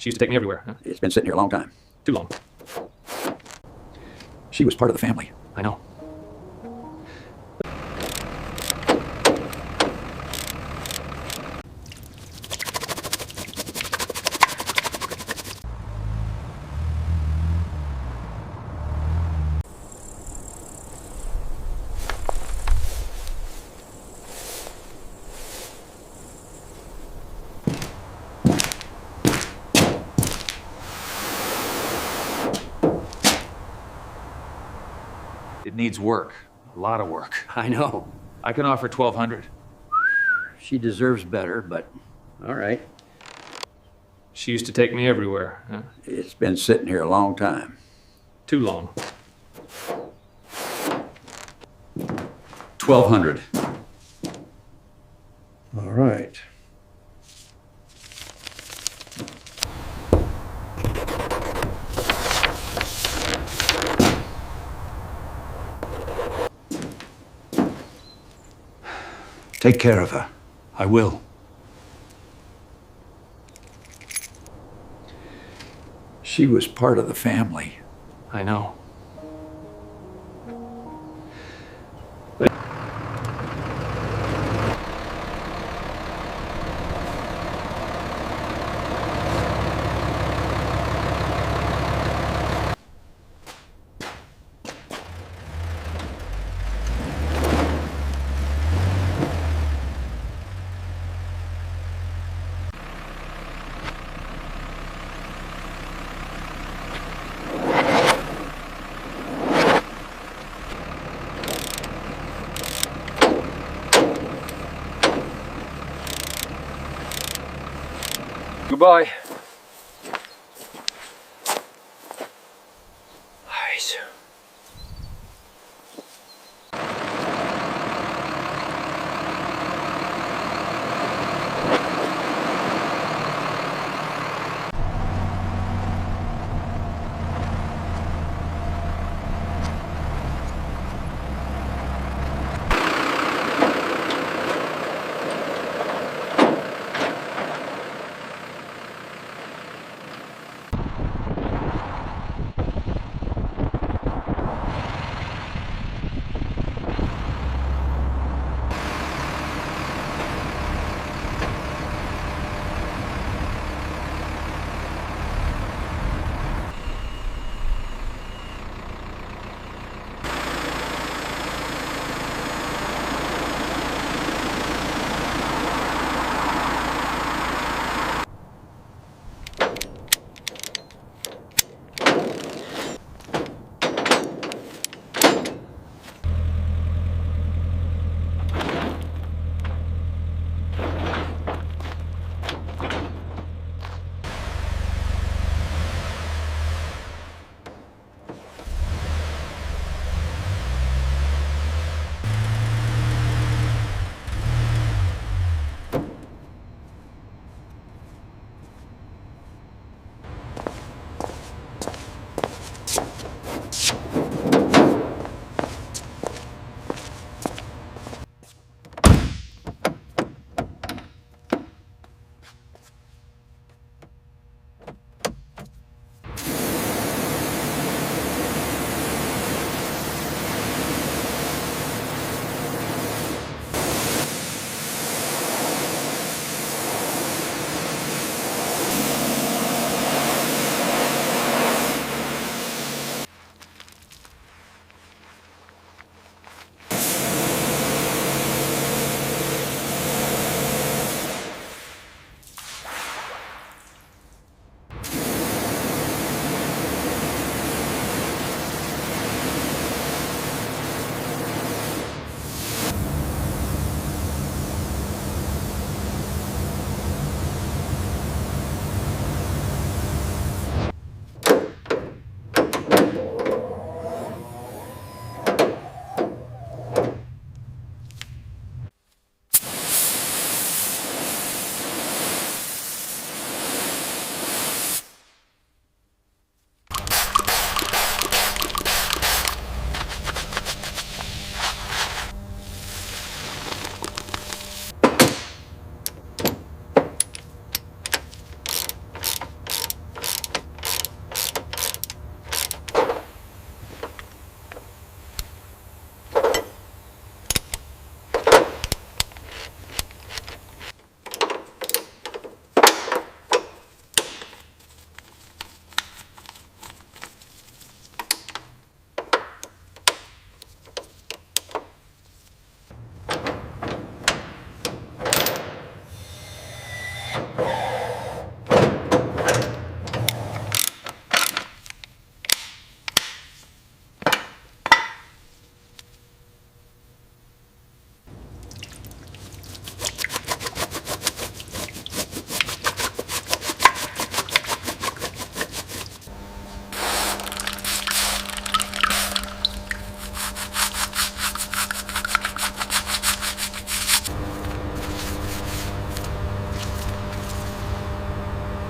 She used to take me everywhere. Huh? It's been sitting here a long time. Too long. She was part of the family. I know. It needs work. A lot of work. I know. I can offer $1,200. She deserves better, but all right. She used to take me everywhere. Huh? It's been sitting here a long time. Too long. 1,200. All right. Take care of her. I will. She was part of the family. I know. Goodbye. Nice.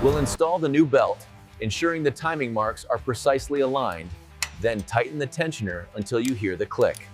We'll install the new belt, ensuring the timing marks are precisely aligned, then tighten the tensioner until you hear the click.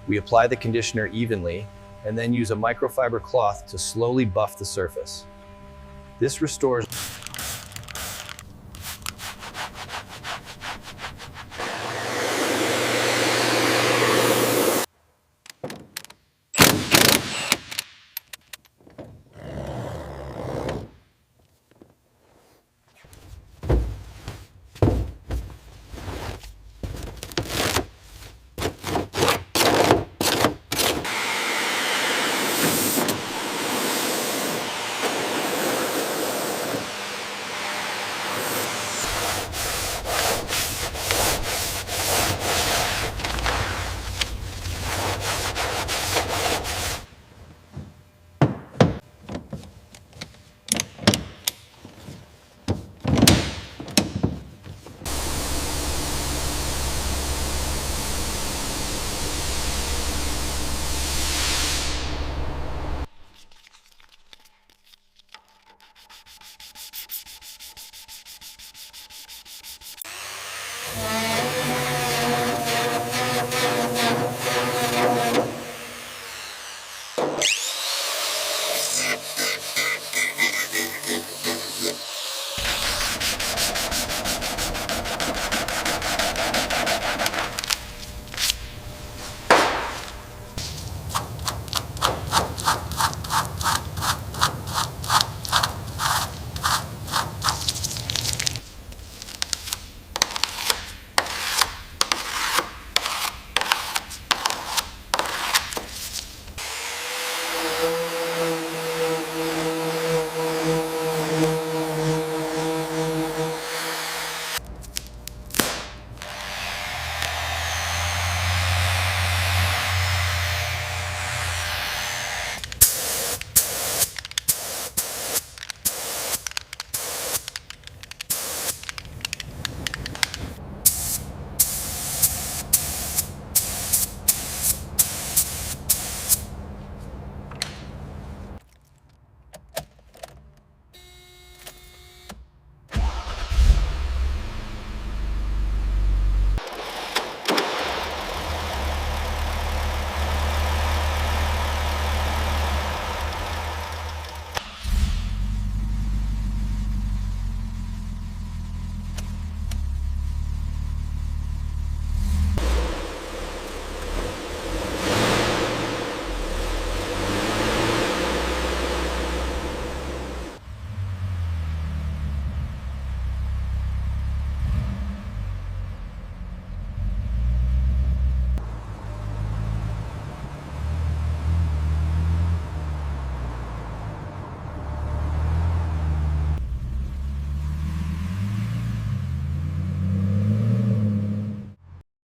We apply the conditioner evenly and then use a microfiber cloth to slowly buff the surface. This restores